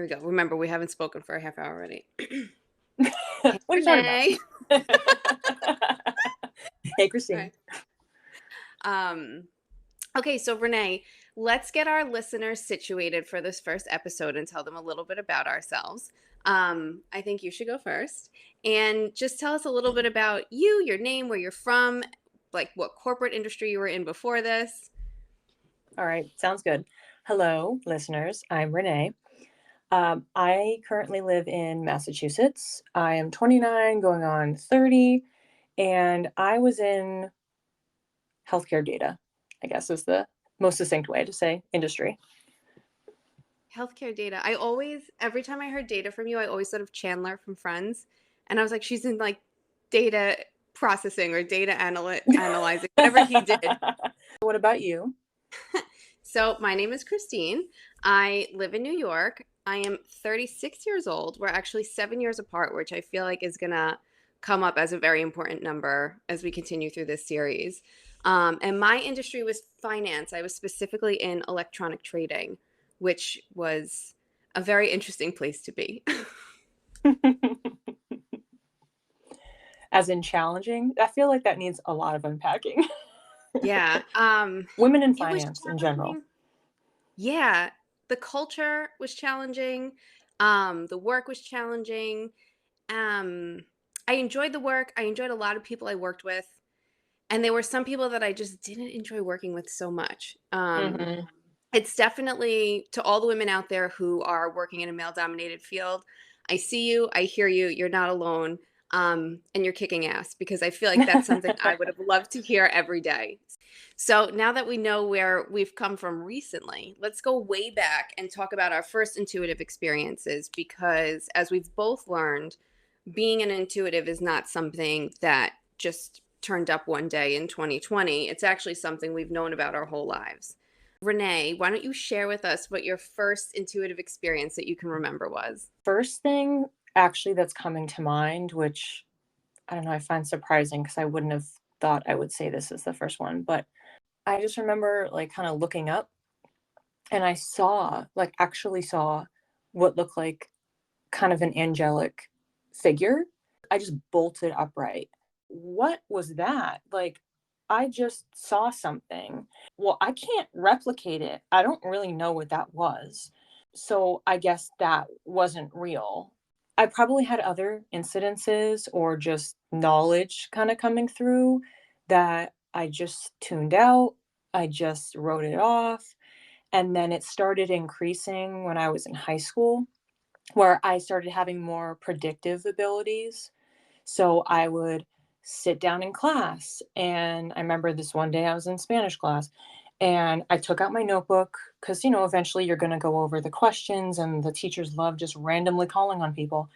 Here we go. Remember, we haven't spoken for a half hour already. What are you talking about? Hey, Christine. Right. Okay, so Renee, let's get our listeners situated for this first episode and tell them a little bit about ourselves. I think you should go first and just tell us a little bit about you, your name, where you're from, like what corporate industry you were in before this. All right, sounds good. Hello, listeners. I'm Renee. I currently live in Massachusetts. I am 29, going on 30, and I was in healthcare data, I guess is the most succinct way to say industry. Healthcare data. Every time I heard data from you, I always thought of Chandler from Friends. And I was like, she's in like data processing or analyzing, whatever he did. What about you? So my name is Christine. I live in New York. I am 36 years old. We're actually 7 years apart, which I feel like is going to come up as a very important number as we continue through this series. And my industry was finance. I was specifically in electronic trading, which was a very interesting place to be. As in challenging? I feel like that needs a lot of unpacking. Yeah. Women in It was finance in general. Yeah. The culture was challenging. The work was challenging. I enjoyed the work. I enjoyed a lot of people I worked with. And there were some people that I just didn't enjoy working with so much. Mm-hmm. It's definitely to all the women out there who are working in a male dominated field. I see you, I hear you, you're not alone. And you're kicking ass because I feel like that's something I would have loved to hear every day. So now that we know where we've come from recently, let's go way back and talk about our first intuitive experiences because as we've both learned, being an intuitive is not something that just turned up one day in 2020. It's actually something we've known about our whole lives. Renee, why don't you share with us what your first intuitive experience that you can remember was? First thing actually that's coming to mind, which I don't know, I find surprising because I wouldn't have thought I would say this as the first one, but I just remember like kind of looking up and I saw, like actually saw what looked like kind of an angelic figure. I just bolted upright. What was that? Like, I just saw something. Well, I can't replicate it. I don't really know what that was. So I guess that wasn't real. I probably had other incidences or just knowledge kind of coming through that I just tuned out. I just wrote it off. And then it started increasing when I was in high school, where I started having more predictive abilities. So I would sit down in class. And I remember this one day I was in Spanish class and I took out my notebook because, eventually you're going to go over the questions and the teachers love just randomly calling on people.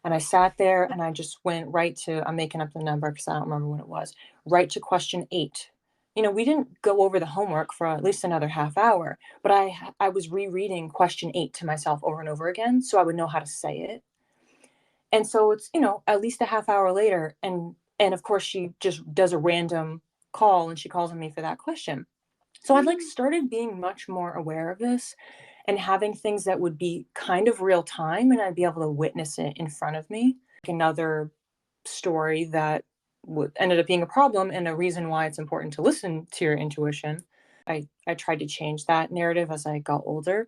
And I sat there and I just went right to, I'm making up the number because I don't remember what it was, right to question 8. We didn't go over the homework for at least another half hour, but I was rereading question 8 to myself over and over again so I would know how to say it. And so it's, at least a half hour later and of course she just does a random call and she calls on me for that question. So I like started being much more aware of this and having things that would be kind of real time and I'd be able to witness it in front of me. Another story that ended up being a problem and a reason why it's important to listen to your intuition. I tried to change that narrative as I got older.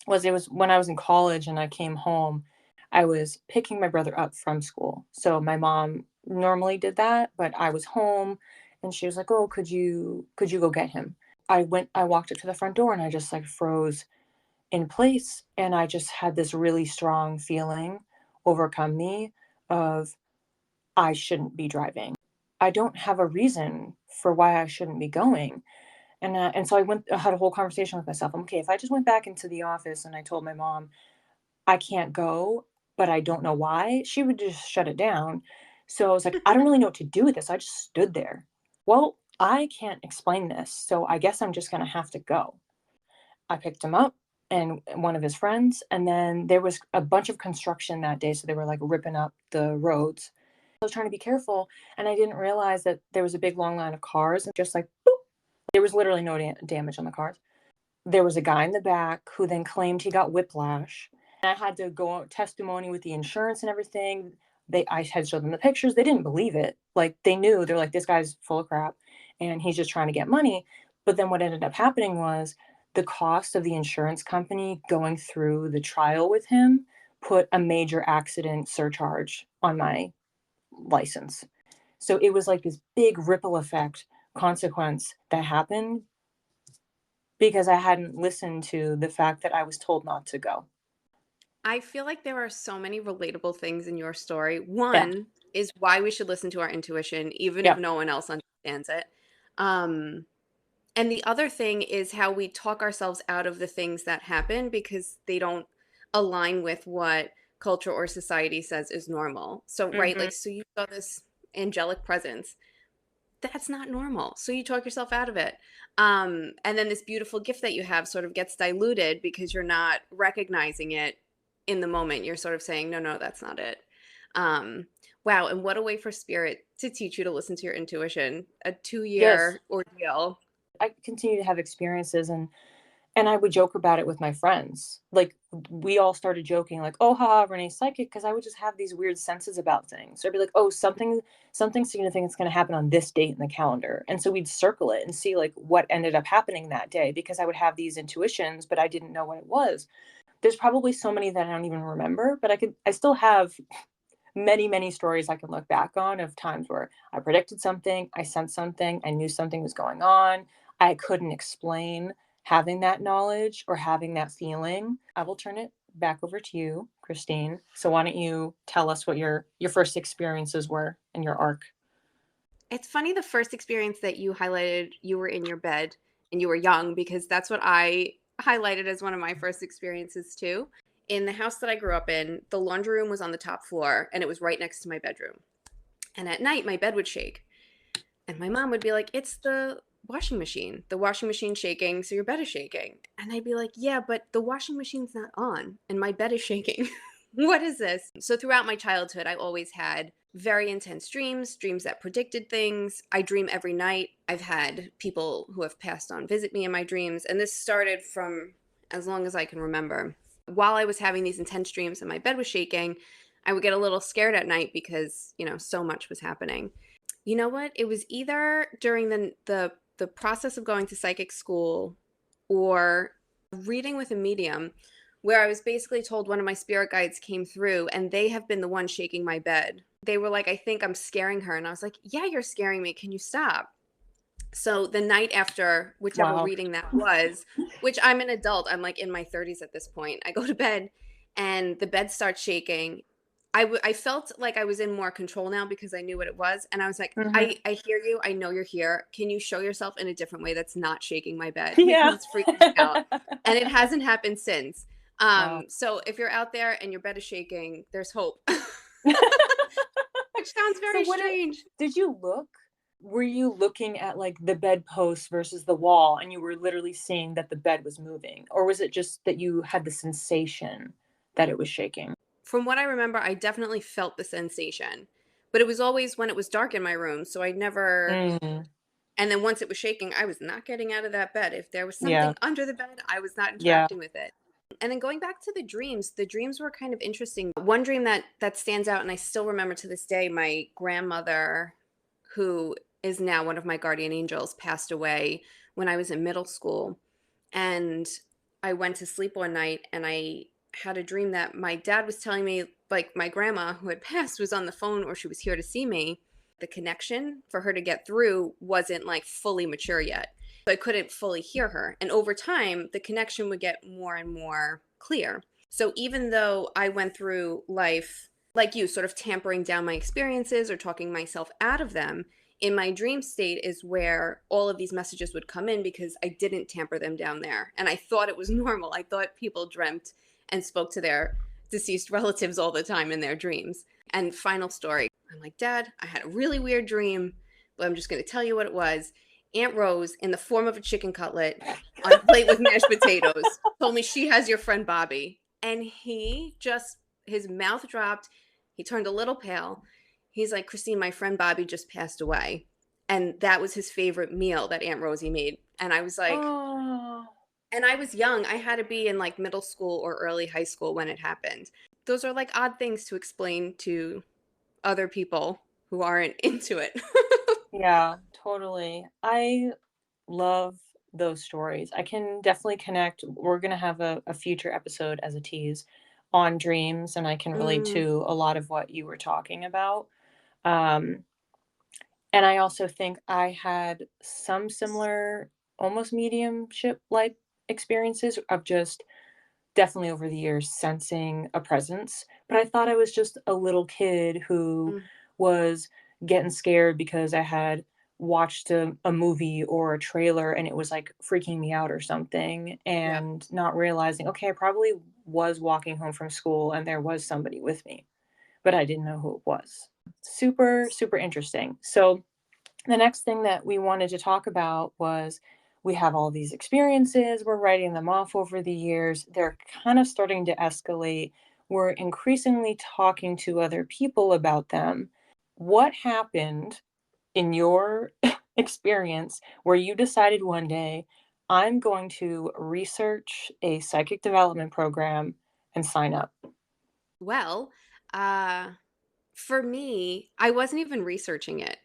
It was when I was in college and I came home, I was picking my brother up from school. So my mom normally did that, but I was home and she was like, "Oh, could you go get him?" I walked up to the front door and I just like froze in place and I just had this really strong feeling overcome me of I shouldn't be driving. I don't have a reason for why I shouldn't be going. And so I had a whole conversation with myself. I'm okay. If I just went back into the office and I told my mom I can't go, but I don't know why, she would just shut it down. So I was like, I don't really know what to do with this. I just stood there. Well, I can't explain this, so I guess I'm just gonna have to go. I picked him up and one of his friends, and then there was a bunch of construction that day, so they were like ripping up the roads. I was trying to be careful, and I didn't realize that there was a big long line of cars, and just like boop, there was literally no damage on the cars. There was a guy in the back who then claimed he got whiplash. I had to go out testimony with the insurance and everything. I had to show them the pictures. They didn't believe it. Like they knew, they're like, this guy's full of crap and he's just trying to get money. But then what ended up happening was the cost of the insurance company going through the trial with him put a major accident surcharge on my license. So it was like this big ripple effect consequence that happened because I hadn't listened to the fact that I was told not to go. I feel like there are so many relatable things in your story. Yeah. One is why we should listen to our intuition, even if Yep. no one else understands it. Um, and the other thing is how we talk ourselves out of the things that happen because they don't align with what culture or society says is normal. So, right, Mhm. like, so you saw this angelic presence. That's not normal. So you talk yourself out of it. And then this beautiful gift that you have sort of gets diluted because you're not recognizing it in the moment. You're sort of saying, no, no, that's not it. Um, wow. And what a way for spirit to teach you to listen to your intuition. A 2 year Yes. ordeal. I continue to have experiences and I would joke about it with my friends. Like we all started joking like, "Oh, haha, Renee's psychic," because I would just have these weird senses about things. So I'd be like, "Oh, something significant is going to happen on this date in the calendar." And so we'd circle it and see like what ended up happening that day because I would have these intuitions, but I didn't know what it was. There's probably so many that I don't even remember, but I still have many, many stories I can look back on of times where I predicted something, I sensed something, I knew something was going on. I couldn't explain having that knowledge or having that feeling. I will turn it back over to you, Christine. So why don't you tell us what your first experiences were in your arc? It's funny the first experience that you highlighted, you were in your bed and you were young, because that's what I highlighted as one of my first experiences too. In the house that I grew up in, the laundry room was on the top floor and it was right next to my bedroom. And at night, my bed would shake. And my mom would be like, "It's the washing machine. The washing machine's shaking, so your bed is shaking." And I'd be like, "Yeah, but the washing machine's not on and my bed is shaking." What is this? So throughout my childhood, I always had very intense dreams, dreams that predicted things. I dream every night. I've had people who have passed on visit me in my dreams, and this started from as long as I can remember. While I was having these intense dreams and my bed was shaking, I would get a little scared at night because, so much was happening. You know what? It was either during the process of going to psychic school or reading with a medium where I was basically told one of my spirit guides came through and they have been the one shaking my bed. They were like, "I think I'm scaring her." And I was like, "Yeah, you're scaring me. Can you stop?" So the night after whichever Wow. reading that was, which I'm an adult, I'm like in my 30s at this point. I go to bed and the bed starts shaking. I felt like I was in more control now because I knew what it was. And I was like, Mhm. I hear you. I know you're here. Can you show yourself in a different way that's not shaking my bed? Because Yeah. it's freaking me out. And it hasn't happened since. Wow. So if you're out there and your bed is shaking, there's hope. Which sounds So very what strange. did you look? Were you looking at like the bedpost versus the wall and you were literally seeing that the bed was moving? Or was it just that you had the sensation that it was shaking? From what I remember, I definitely felt the sensation, but it was always when it was dark in my room, so I never. Mm, And then once it was shaking, I was not getting out of that bed. If there was yeah. something under the bed, I was not Yeah. interacting with it. And then going back to the dreams were kind of interesting. One dream that stands out and I still remember to this day, my grandmother, who is now one of my guardian angels, passed away when I was in middle school. And I went to sleep one night and I had a dream that my dad was telling me, like, my grandma who had passed was on the phone or she was here to see me. The connection for her to get through wasn't like fully mature yet. So I couldn't fully hear her. And over time, the connection would get more and more clear. So even though I went through life like you, sort of tampering down my experiences or talking myself out of them, in my dream state is where all of these messages would come in because I didn't tamper them down there. And I thought it was normal. I thought people dreamt and spoke to their deceased relatives all the time in their dreams. And final story, I'm like, "Dad, I had a really weird dream, but I'm just going to tell you what it was." Aunt Rose, in the form of a chicken cutlet on a plate with mashed potatoes, told me she has your friend Bobby. And his mouth dropped. He turned a little pale. He's like, "Christine, my friend Bobby just passed away." And that was his favorite meal that Aunt Rosie made. And I was like, Oh. And I was young. I had to be in like middle school or early high school when it happened. Those are like odd things to explain to other people who aren't into it. Yeah, totally. I love those stories. I can definitely connect. We're going to have a future episode as a tease on dreams, and I can relate Mm, to a lot of what you were talking about. Um, and I also think I had some similar, almost mediumship like experiences of just definitely over the years sensing a presence. But I thought I was just a little kid who mm, was getting scared because I had watched a movie or a trailer and it was like freaking me out or something, yep. and not realizing, okay, I probably was walking home from school and there was somebody with me, but I didn't know who it was. Super, super interesting. So the next thing that we wanted to talk about was we have all these experiences, we're writing them off over the years, they're kind of starting to escalate. We're increasingly talking to other people about them. What happened in your experience where you decided one day, I'm going to research a psychic development program and sign up? Well, uh, for me, I wasn't even researching it.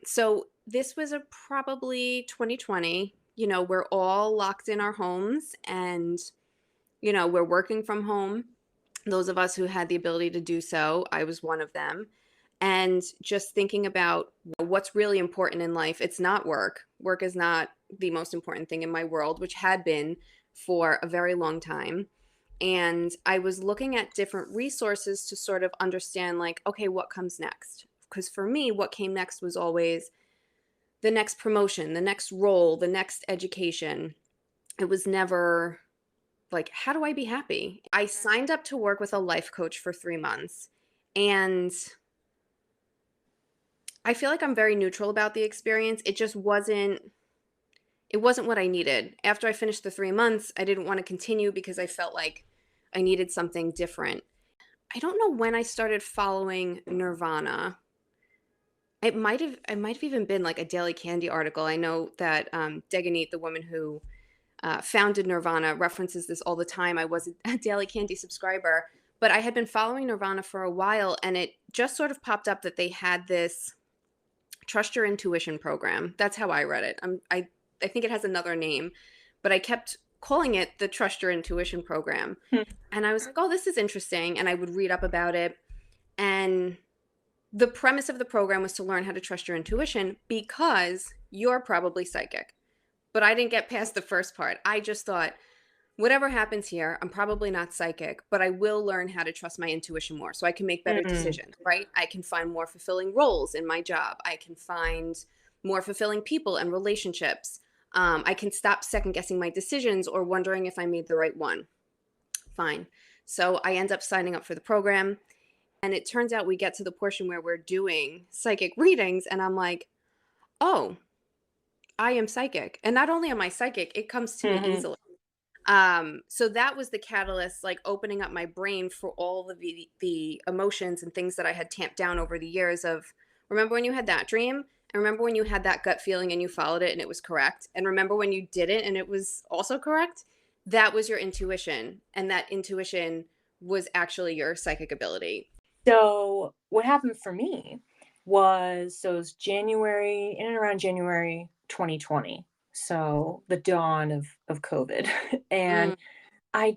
So this was a probably 2020. We're all locked in our homes and, we're working from home. Those of us who had the ability to do so, I was one of them. And just thinking about what's really important in life, it's not work. Work is not the most important thing in my world, which had been for a very long time. And I was looking at different resources to sort of understand, like, okay, what comes next? Because for me, what came next was always the next promotion, the next role, the next education. It was never like, how do I be happy? I signed up to work with a life coach for 3 months. And I feel like I'm very neutral about the experience. It wasn't what I needed. After I finished the 3 months, I didn't want to continue because I felt like I needed something different. I don't know when I started following Nuurvana. It might have even been like a Daily Candy article. I know that Deganit, the woman who founded Nuurvana, references this all the time. I was a Daily Candy subscriber, but I had been following Nuurvana for a while, and it just sort of popped up that they had this Trust Your Intuition program. That's how I read it. I think it has another name, but I kept calling it the Trust Your Intuition program. Hmm. And I was like, oh, this is interesting. And I would read up about it. And the premise of the program was to learn how to trust your intuition because you're probably psychic. But I didn't get past the first part. I just thought, whatever happens here, I'm probably not psychic, but I will learn how to trust my intuition more so I can make better Mm. decisions, right? I can find more fulfilling roles in my job. I can find more fulfilling people and relationships. I can stop second guessing my decisions or wondering if I made the right one. Fine. So I end up signing up for the program. And it turns out we get to the portion where we're doing psychic readings. And I'm like, oh, I am psychic. And not only am I psychic, it comes to me Mhm. easily. So that was the catalyst, like opening up my brain for all of the emotions and things that I had tamped down over the years of remember when you had that dream? And remember when you had that gut feeling and you followed it and it was correct? And remember when you didn't and it was also correct? That was your intuition. And that intuition was actually your psychic ability. So what happened for me was, so it was January, in and around January 2020. So the dawn of COVID. Mm, And I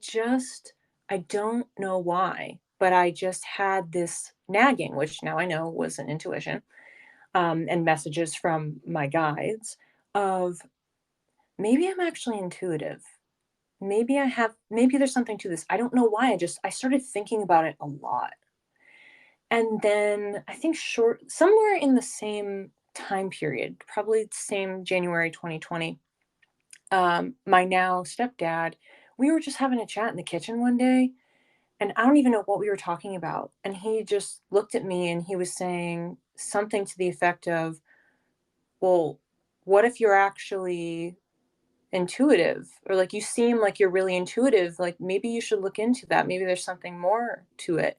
don't know why, but I just had this nagging, which now I know was an intuition, and messages from my guides of maybe I'm actually intuitive. Maybe there's something to this. I don't know why. I started thinking about it a lot. And then I think somewhere in the same time period, probably the same January 2020, my now stepdad, we were just having a chat in the kitchen one day, and I don't even know what we were talking about. And he just looked at me and he was saying something to the effect of, well, what if you're actually intuitive? Or like, you seem like you're really intuitive. Like, maybe you should look into that. Maybe there's something more to it.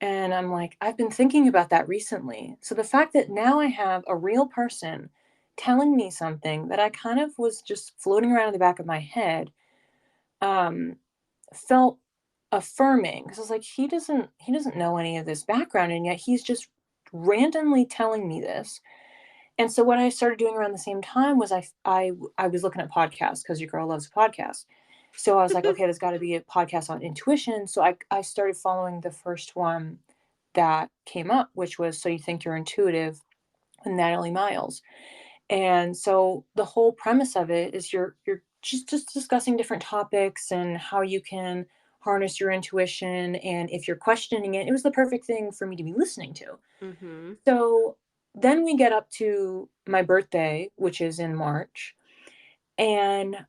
And I'm like, I've been thinking about that recently. So the fact that now I have a real person telling me something that I kind of was just floating around in the back of my head, um, felt affirming, 'cause I was like, he doesn't know any of this background, and yet he's just randomly telling me this. And so what I started doing around the same time was I was looking at podcasts because your girl loves a podcast. So I was like, okay, there's got to be a podcast on intuition. So I started following the first one that came up, which was So You Think You're Intuitive with Natalie Miles. And so the whole premise of it is you're just discussing different topics and how you can harness your intuition. And if you're questioning it, it was the perfect thing for me to be listening to. Mhm. So then we get up to my birthday, which is in March, and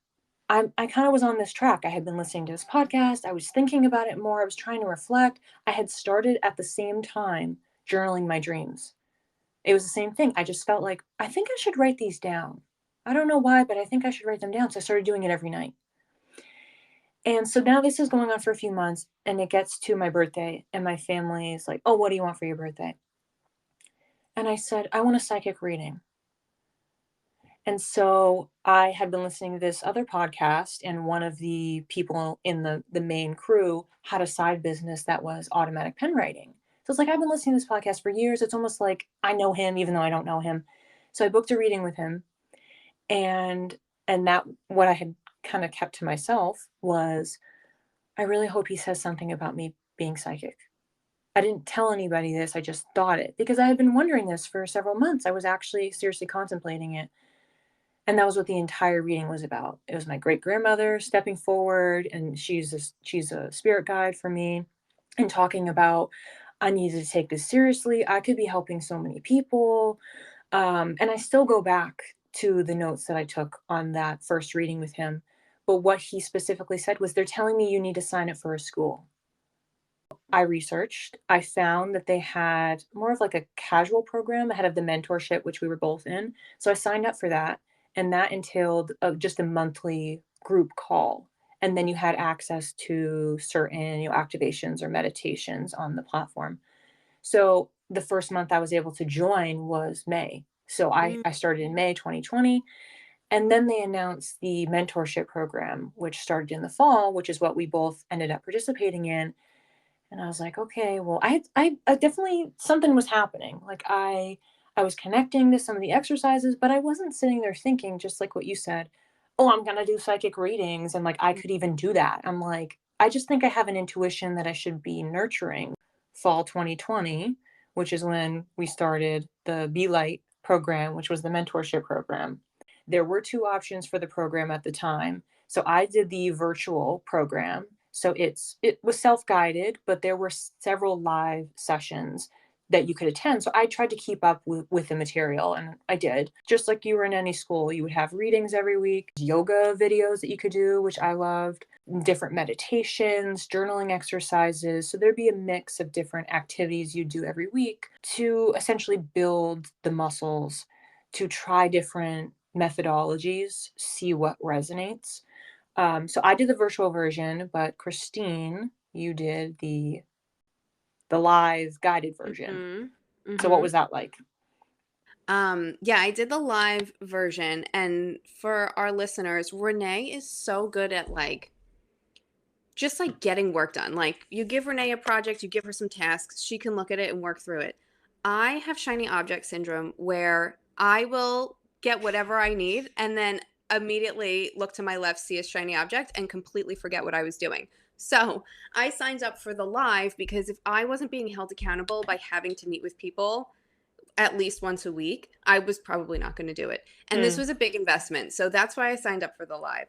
I kind of was on this track. I had been listening to this podcast. I was thinking about it more. I was trying to reflect. I had started at the same time journaling my dreams. It was the same thing. I just felt like I think I should write these down. I don't know why, but I think I should write them down. So I started doing it every night. And so now this is going on for a few months, and it gets to my birthday, and my family is like, "Oh, what do you want for your birthday?" And I said, "I want a psychic reading." And so I had been listening to this other podcast, and one of the people in the main crew had a side business that was automatic pen writing. So it's like I've been listening to this podcast for years. It's almost like I know him even though I don't know him. So I booked a reading with him, and that what I had kind of kept to myself was I really hope he says something about me being psychic. I didn't tell anybody this. I just thought it because I had been wondering this for several months. I was actually seriously contemplating it. And that was what the entire reading was about. It was my great grandmother stepping forward, and she's a spirit guide for me, and talking about I needed to take this seriously. I could be helping so many people, and I still go back to the notes that I took on that first reading with him. But what he specifically said was, "They're telling me you need to sign up for a school." I researched. I found that they had more of like a casual program ahead of the mentorship, which we were both in. So I signed up for that, and that entailed just a monthly group call. And then you had access to certain, activations or meditations on the platform. So the first month I was able to join was May. So I, Mm. I started in May 2020. And then they announced the mentorship program, which started in the fall, which is what we both ended up participating in. And I was like, okay, well, I definitely something was happening. Like I was connecting to some of the exercises, but I wasn't sitting there thinking, just like what you said, oh, I'm gonna do psychic readings and like I could even do that. I'm like, I just think I have an intuition that I should be nurturing. Fall 2020, which is when we started the Be Light program, which was the mentorship program. There were two options for the program at the time. So I did the virtual program. So it was self-guided, but there were several live sessions that you could attend. So I tried to keep up with the material, and I did. Just like you were in any school, you would have readings every week, yoga videos that you could do, which I loved, different meditations, journaling exercises. So there'd be a mix of different activities you do every week to essentially build the muscles, to try different methodologies, see what resonates. So I did the virtual version, but Christine, you did the live guided version. Mhm. So what Mhm. was that like? Yeah, I did the live version, and for our listeners, Renee is so good at like just like getting work done. Like you give Renee a project, you give her some tasks, she can look at it and work through it. I have shiny object syndrome where I will get whatever I need and then immediately look to my left, see a shiny object, and completely forget what I was doing. So I signed up for the live because if I wasn't being held accountable by having to meet with people at least once a week, I was probably not going to do it. And this Mm, was a big investment. So that's why I signed up for the live.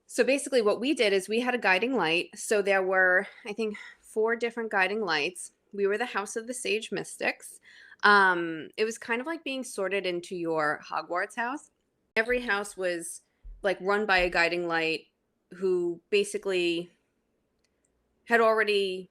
So basically, what we did is we had a guiding light. So there were, I think, four different guiding lights. We were the House of the Sage Mystics. It was kind of like being sorted into your Hogwarts house. Every house was like run by a guiding light who basically had already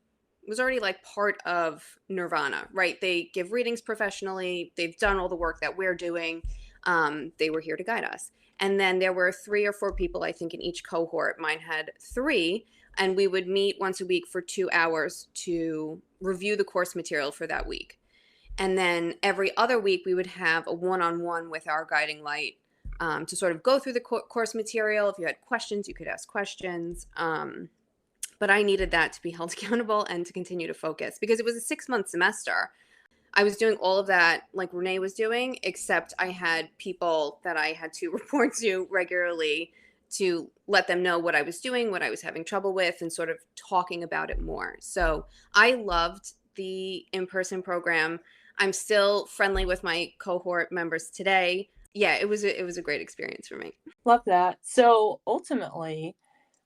was already like part of Nuurvana, right? They give readings professionally. They've done all the work that we're doing. They were here to guide us. And then there were three or four people, I think, in each cohort. Mine had three, and we would meet once a week for 2 hours to review the course material for that week. And then every other week, we would have a one-on-one with our guiding light, to sort of go through the course material. If you had questions, you could ask questions. But I needed that to be held accountable and to continue to focus because it was a 6-month semester. I was doing all of that like Renee was doing, except I had people that I had to report to regularly to let them know what I was doing, what I was having trouble with, and sort of talking about it more. So I loved the in person program. I'm still friendly with my cohort members today. Yeah, it was a great experience for me. Love that. So ultimately,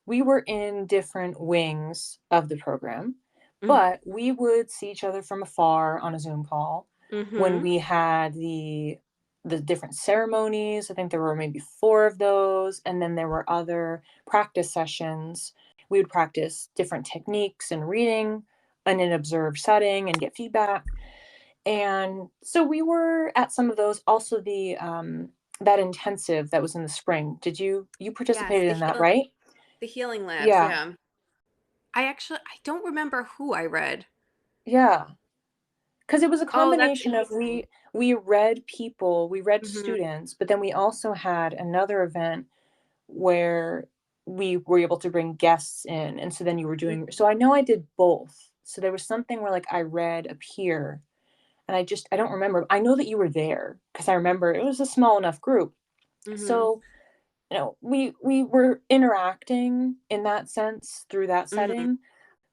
we were in different wings of the program, Mm. but we would see each other from afar on a Zoom call when Mhm. we had the different ceremonies. I think there were maybe 4 of those, and then there were other practice sessions. We would practice different techniques and reading in an observed setting and get feedback. And so we were at some of those. Also, the that intensive that was in the spring. Did you Yes, participated in that, right? the healing labs, Yeah. yeah. I don't remember who I read. Yeah, because it was a Oh, that's combination of we read mhm. students, but then we also had another event where we were able to bring guests in, and so then you were doing so I know I did both. So there was something where, like, I read a peer, and I don't remember. I know that you were there because I remember it was a small enough group. Mhm. So, we were interacting in that sense through that Mhm. setting.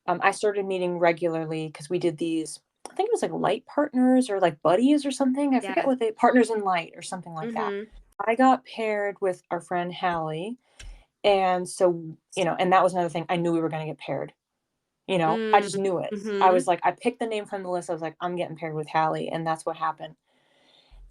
I started meeting regularly because we did these, I think it was like light partners or like buddies or something. I forget Yes. what they, partners in light or something like that. Mhm. I got paired with our friend Hallie. And so, and that was another thing. I knew we were going to get paired. I Mm. just knew it. I was Mhm. like, I picked the name from the list. I was like, I'm getting paired with Hallie. And that's what happened.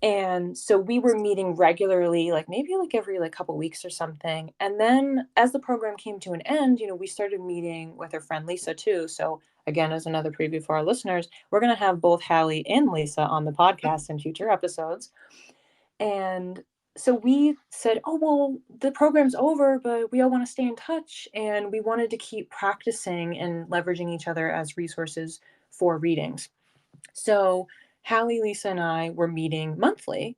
And so we were meeting regularly, like maybe like every like couple weeks or something. And then as the program came to an end, we started meeting with her friend Lisa too. So again, as another preview for our listeners, we're going to have both Hallie and Lisa on the podcast in future episodes. And so we said, oh, well, the program's over, but we all want to stay in touch. And we wanted to keep practicing and leveraging each other as resources for readings. So Hallie, Lisa, and I were meeting monthly.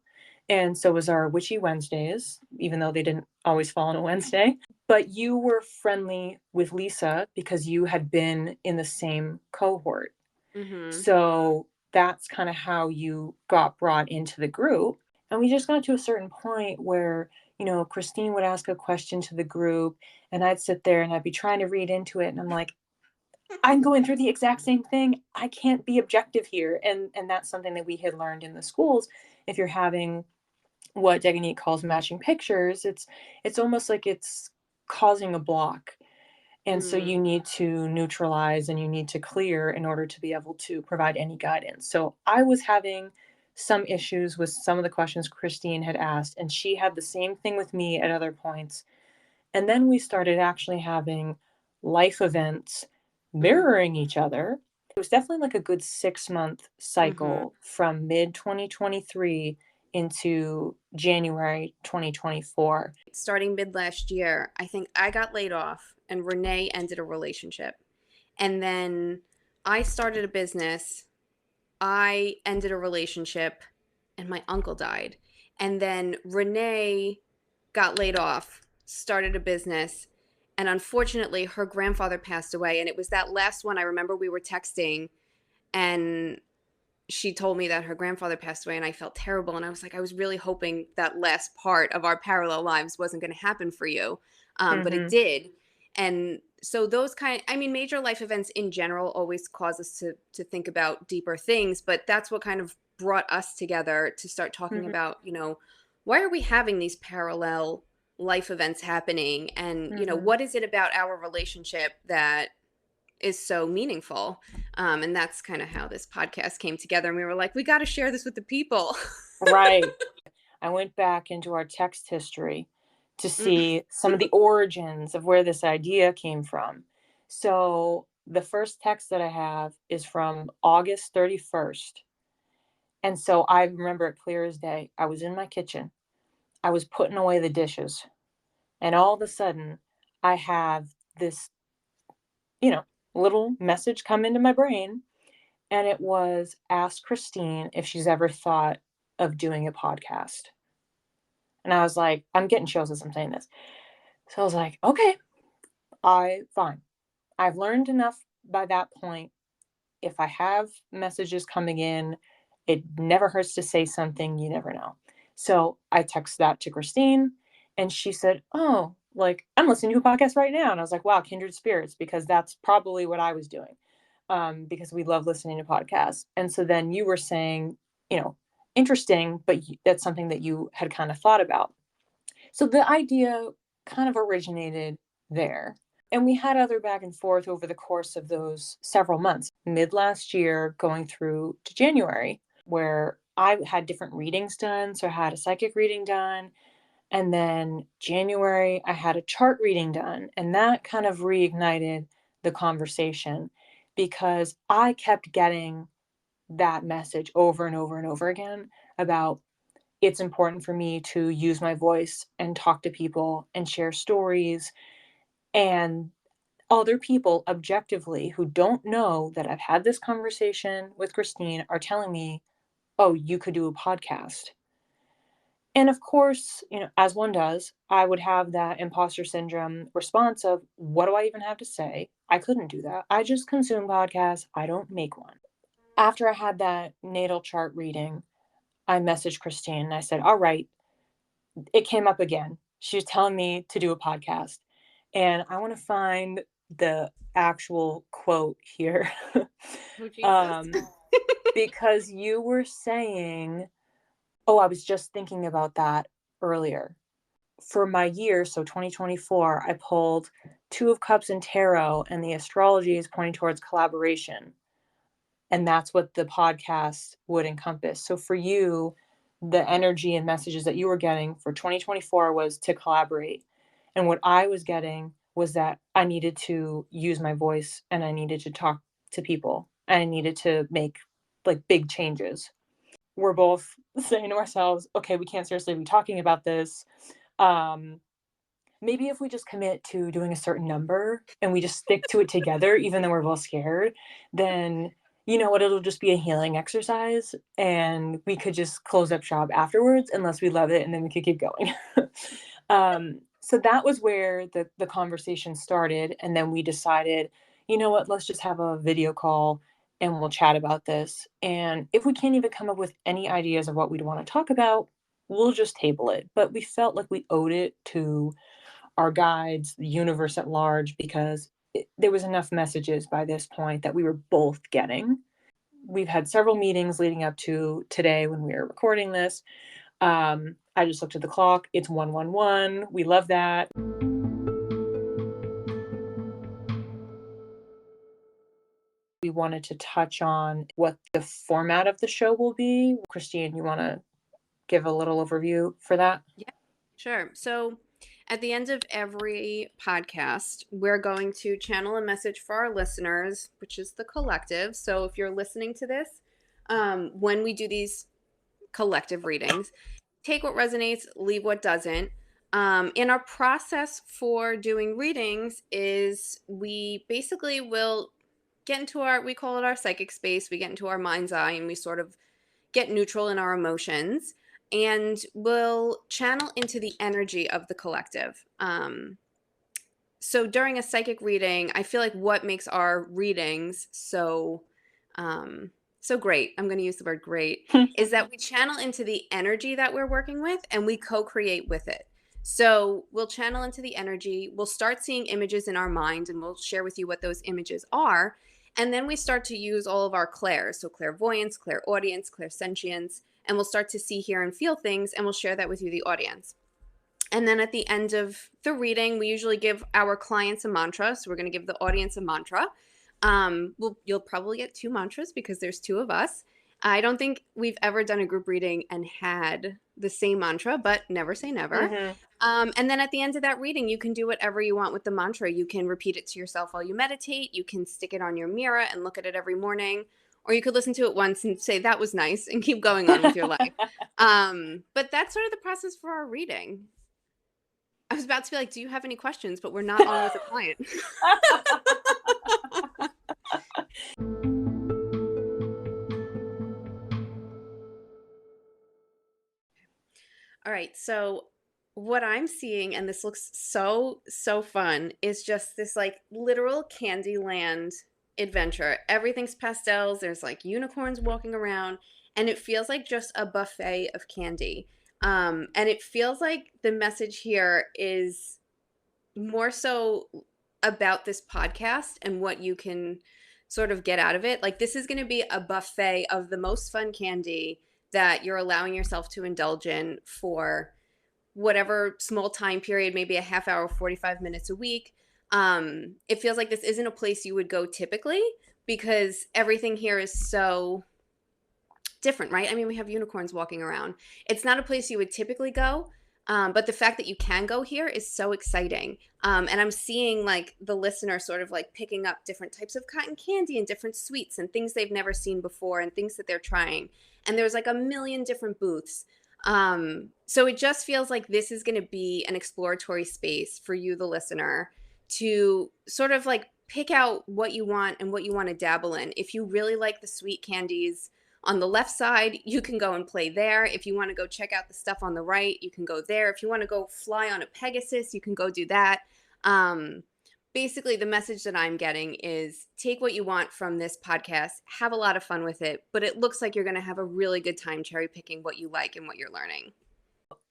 And so was our Witchy Wednesdays, even though they didn't always fall on a Wednesday. But you were friendly with Lisa because you had been in the same cohort. Mhm. So that's kind of how you got brought into the group. And we just got to a certain point where, Christine would ask a question to the group, and I'd sit there and I'd be trying to read into it. And I'm like, I'm going through the exact same thing. I can't be objective here. And that's something that we had learned in the schools. If you're having what Degani calls matching pictures, it's almost like it's causing a block. And so Mm. you need to neutralize and you need to clear in order to be able to provide any guidance. So I was having some issues with some of the questions Christine had asked, and she had the same thing with me at other points. And then we started actually having life events Mm. mirroring each other. It was definitely like a good 6-month Mhm. cycle from mid 2023 into January 2024. Starting mid last year, I think I got laid off and Renee ended a relationship. And then I started a business, I ended a relationship, and my uncle died. And then Renee got laid off, started a business, and unfortunately, her grandfather passed away. And it was that last one. I remember we were texting, and she told me that her grandfather passed away, and I felt terrible. And I was like, I was really hoping that last part of our parallel lives wasn't going to happen for you, but it Mm-hmm. did. And so those I mean, major life events in general always cause us to think about deeper things, but that's what kind of brought us together to start talking Mm-hmm. about, why are we having these parallel life events happening, and Mm-hmm. what is it about our relationship that is so meaningful. And that's kind of how this podcast came together. And we were like, we got to share this with the people. Right. I went back into our text history to see some of the origins of where this idea came from. So the first text that I have is from August 31st. And so I remember it clear as day. I was in my kitchen. I was putting away the dishes. And all of a sudden, I have this, you know, little message come into my brain. And it was, ask Christine if she's ever thought of doing a podcast. And I was like, I'm getting chills as I'm saying this. So I was like, okay, fine. I've learned enough by that point. If I have messages coming in, it never hurts to say something. You never know. So I texted that to Christine and she said, oh, like, I'm listening to a podcast right now. And I was like, wow, kindred spirits, because that's probably what I was doing, because we love listening to podcasts. And so then you were saying, you know, interesting, but that's something that you had kind of thought about. So the idea kind of originated there. And we had other back and forth over the course of those several months, mid last year, going through to January, where I had different readings done. So I had a psychic reading done. And then January, I had a chart reading done. And that kind of reignited the conversation because I kept getting that message over and over and over again about it's important for me to use my voice and talk to people and share stories. And other people objectively who don't know that I've had this conversation with Christine are telling me, oh, you could do a podcast. And of course, you know, as one does, I would have that imposter syndrome response of, what do I even have to say? I couldn't do that. I just consume podcasts. I don't make one. After I had that natal chart reading, I messaged Christine and I said, all right, it came up again. She was telling me to do a podcast. And I want to find the actual quote here. Oh, Jesus. um, because you were saying, oh, I was just thinking about that earlier. For my year, so 2024, I pulled Two of Cups and Tarot, and the astrology is pointing towards collaboration. And that's what the podcast would encompass. So for you, the energy and messages that you were getting for 2024 was to collaborate. And what I was getting was that I needed to use my voice and I needed to talk to people. And I needed to make like big changes. We're both saying to ourselves, okay, we can't seriously be talking about this. Um, Maybe if we just commit to doing a certain number and we just stick to it together, even though we're both scared, then you know what, it'll just be a healing exercise and we could just close up shop afterwards unless we love it and then we could keep going. So that was where the conversation started. And then we decided, you know what, let's just have a video call and we'll chat about this. And if we can't even come up with any ideas of what we'd want to talk about, we'll just table it. But we felt like we owed it to our guides, the universe at large, because there was enough messages by this point that we were both getting. We've had several meetings leading up to today when we are recording this. I just looked at the clock. It's 1:11. We love that. We wanted to touch on what the format of the show will be. Christine, you want to give a little overview for that? Yeah, sure. So at the end of every podcast, we're going to channel a message for our listeners, which is the collective. So if you're listening to this, when we do these collective readings, take what resonates, leave what doesn't. And our process for doing readings is we basically will get into we call it our psychic space. We get into our mind's eye and we sort of get neutral in our emotions and we'll channel into the energy of the collective. So during a psychic reading, I feel like what makes our readings so great, I'm going to use the word great, is that we channel into the energy that we're working with and we co-create with it. So we'll channel into the energy, we'll start seeing images in our mind and we'll share with you what those images are. And then we start to use all of our clairs, so clairvoyance, clairaudience, clairsentience, and we'll start to see, hear, and feel things, and we'll share that with you, the audience. And then at the end of the reading, we usually give our clients a mantra. So we're going to give the audience a mantra. You'll probably get two mantras because there's two of us. I don't think we've ever done a group reading and had the same mantra, but never say never. Mm-hmm. And then at the end of that reading, you can do whatever you want with the mantra. You can repeat it to yourself while you meditate. You can stick it on your mirror and look at it every morning. Or you could listen to it once and say, that was nice, and keep going on with your life. But that's sort of the process for our reading. I was about to be like, do you have any questions? But we're not on with a client. All right. So what I'm seeing, and this looks so fun, is just this like literal Candyland adventure. Everything's pastels. There's like unicorns walking around, and it feels like just a buffet of candy. And it feels like the message here is more so about this podcast and what you can sort of get out of it. Like this is going to be a buffet of the most fun candy that you're allowing yourself to indulge in for whatever small time period, maybe a half hour, 45 minutes a week. It feels like this isn't a place you would go typically because everything here is so different, right? I mean, we have unicorns walking around. It's not a place you would typically go, but the fact that you can go here is so exciting. And I'm seeing like the listener sort of like picking up different types of cotton candy and different sweets and things they've never seen before and things that they're trying. And there's like a million different booths. So it just feels like this is going to be an exploratory space for you, the listener, to sort of like pick out what you want and what you want to dabble in. If you really like the sweet candies, on the left side, you can go and play there. If you want to go check out the stuff on the right, you can go there. If you want to go fly on a Pegasus, you can go do that. Um, Basically, the message that I'm getting is take what you want from this podcast, have a lot of fun with it, but it looks like you're going to have a really good time cherry picking what you like and what you're learning.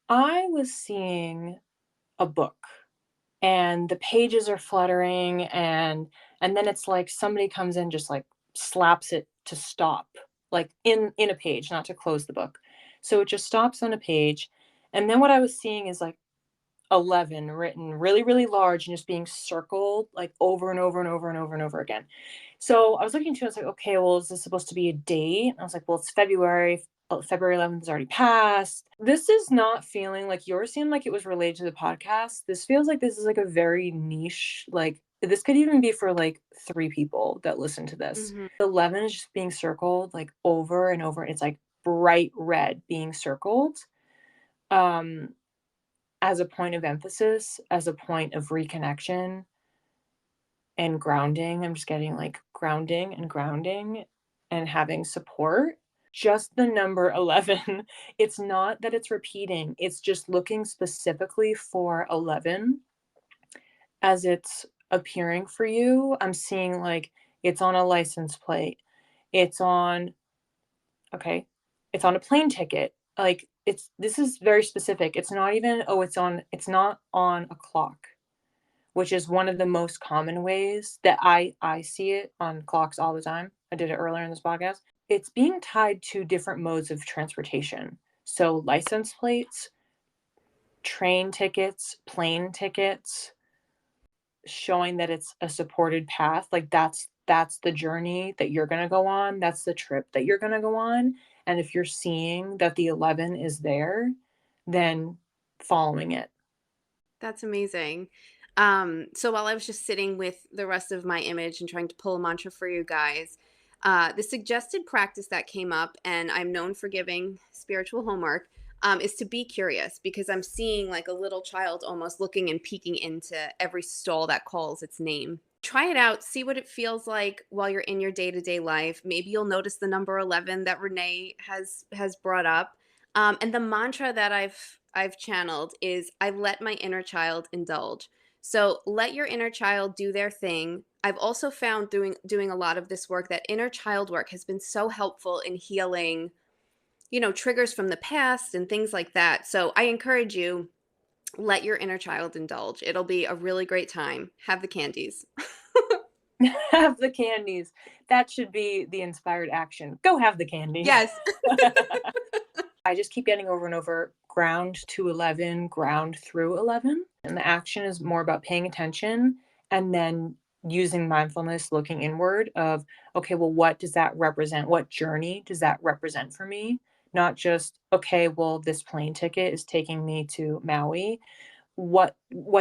I was seeing a book and the pages are fluttering, and then it's like somebody comes in, just like slaps it to stop, like in a page, not to close the book. So it just stops on a page. And then what I was seeing is like 11 written really, really large and just being circled like over and over and over and over and over again. So I was looking to it, I was like, okay, well, is this supposed to be a date? And I was like, well, it's February. February 11th is already passed. This is not feeling like yours seemed like it was related to the podcast. This feels like this is like a very niche, like this could even be for like 3 people that listen to this. Mm-hmm. 11 is just being circled like over and over. It's like bright red being circled. Um, as a point of emphasis, as a point of reconnection and grounding. I'm just getting like grounding and having support. Just the number 11. It's not that it's repeating, it's just looking specifically for 11 as it's appearing for you. I'm seeing like it's on a license plate, it's on, okay, it's on a plane ticket. Like this is very specific. It's not even, oh, it's not on a clock, which is one of the most common ways that I see it on clocks all the time. I did it earlier in this podcast. It's being tied to different modes of transportation. So license plates, train tickets, plane tickets, showing that it's a supported path. Like that's the journey that you're going to go on. That's the trip that you're going to go on. And if you're seeing that the 11 is there, then following it. That's amazing. So while I was just sitting with the rest of my image and trying to pull a mantra for you guys, the suggested practice that came up, and I'm known for giving spiritual homework, is to be curious because I'm seeing like a little child almost looking and peeking into every stall that calls its name. Try it out, see what it feels like while you're in your day-to-day life. Maybe you'll notice the number 11 that Renee has brought up. And the mantra that I've channeled is I let my inner child indulge. So let your inner child do their thing. I've also found doing a lot of this work that inner child work has been so helpful in healing, triggers from the past and things like that. So I encourage you, let your inner child indulge. It'll be a really great time. Have the candies. Have the candies. That should be the inspired action. Go have the candies. Yes. I just keep getting over and over ground to 11, ground through 11. And the action is more about paying attention and then using mindfulness, looking inward of, okay, well, what does that represent? What journey does that represent for me? Not just, okay, well, this plane ticket is taking me to Maui. What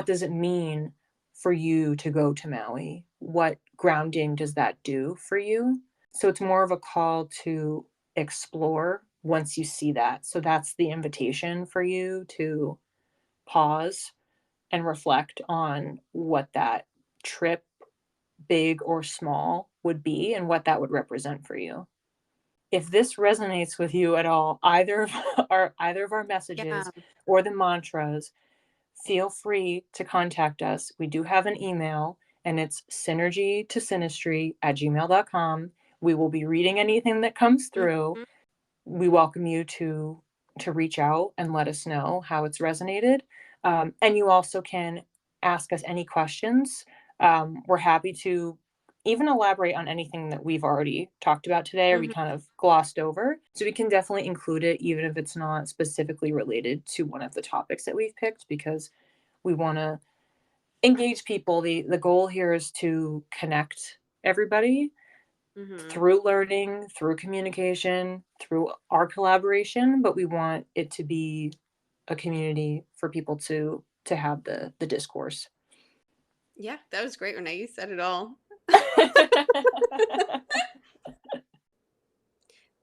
does it mean for you to go to Maui? What grounding does that do for you? So it's more of a call to explore once you see that. So that's the invitation for you to pause and reflect on what that trip, big or small, would be and what that would represent for you. if this resonates with you at all, either of our Yeah. messages or the mantras, feel free to contact us. We do have an email, and it's synergytosynastry@gmail.com. We will be reading anything that comes through. Mhm. We welcome you to reach out and let us know how it's resonated. And you also can ask us any questions. We're happy to even elaborate on anything that we've already talked about today or we Mhm. kind of glossed over. So we can definitely include it, even if it's not specifically related to one of the topics that we've picked, because we want to engage people. The goal here is to connect everybody Mhm. through learning, through communication, through our collaboration, but we want it to be a community for people to have the discourse. Yeah, that was great, Renee. You said it all.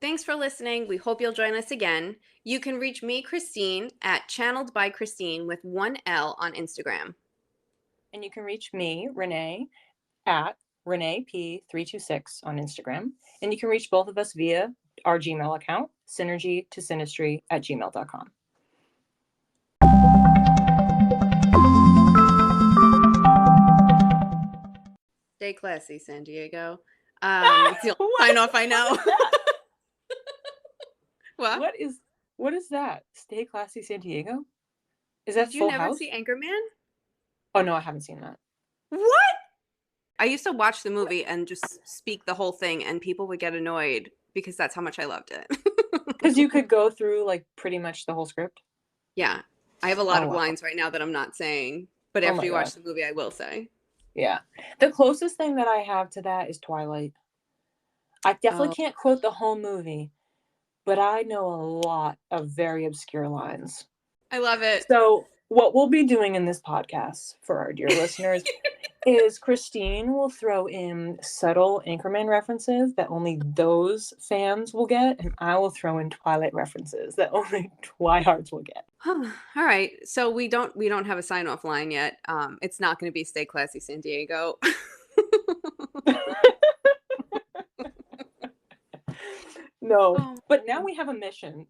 Thanks for listening. We hope you'll join us again. You can reach me, Christine, at Channeled by Christine with one L on Instagram. And you can reach me, Renee, at ReneeP326 on Instagram. And you can reach both of us via our Gmail account, synergytosynastry@gmail.com. Stay classy, San Diego. Ah, It's the only what? sign off I What know. is that? What? What is that? Stay classy, San Diego? Is that Did you Full never House? see Anchorman? Oh no, I haven't seen that. What? I used to watch the movie and just speak the whole thing, and people would get annoyed because that's how much I loved it. Because you could go through like pretty much the whole script. Yeah. I have a lot Oh of wow. lines right now that I'm not saying, but Oh after my you watch god. the movie, I will say. Yeah. The closest thing that I have to that is Twilight. I definitely Oh, can't quote the whole movie, but I know a lot of very obscure lines. I love it. So, what we'll be doing in this podcast for our dear listeners is Christine will throw in subtle Anchorman references that only those fans will get, and I will throw in Twilight references that only Twihards will get. All right. So we don't have a sign off line yet. It's not going to be "Stay classy, San Diego." No, Oh. but now we have a mission.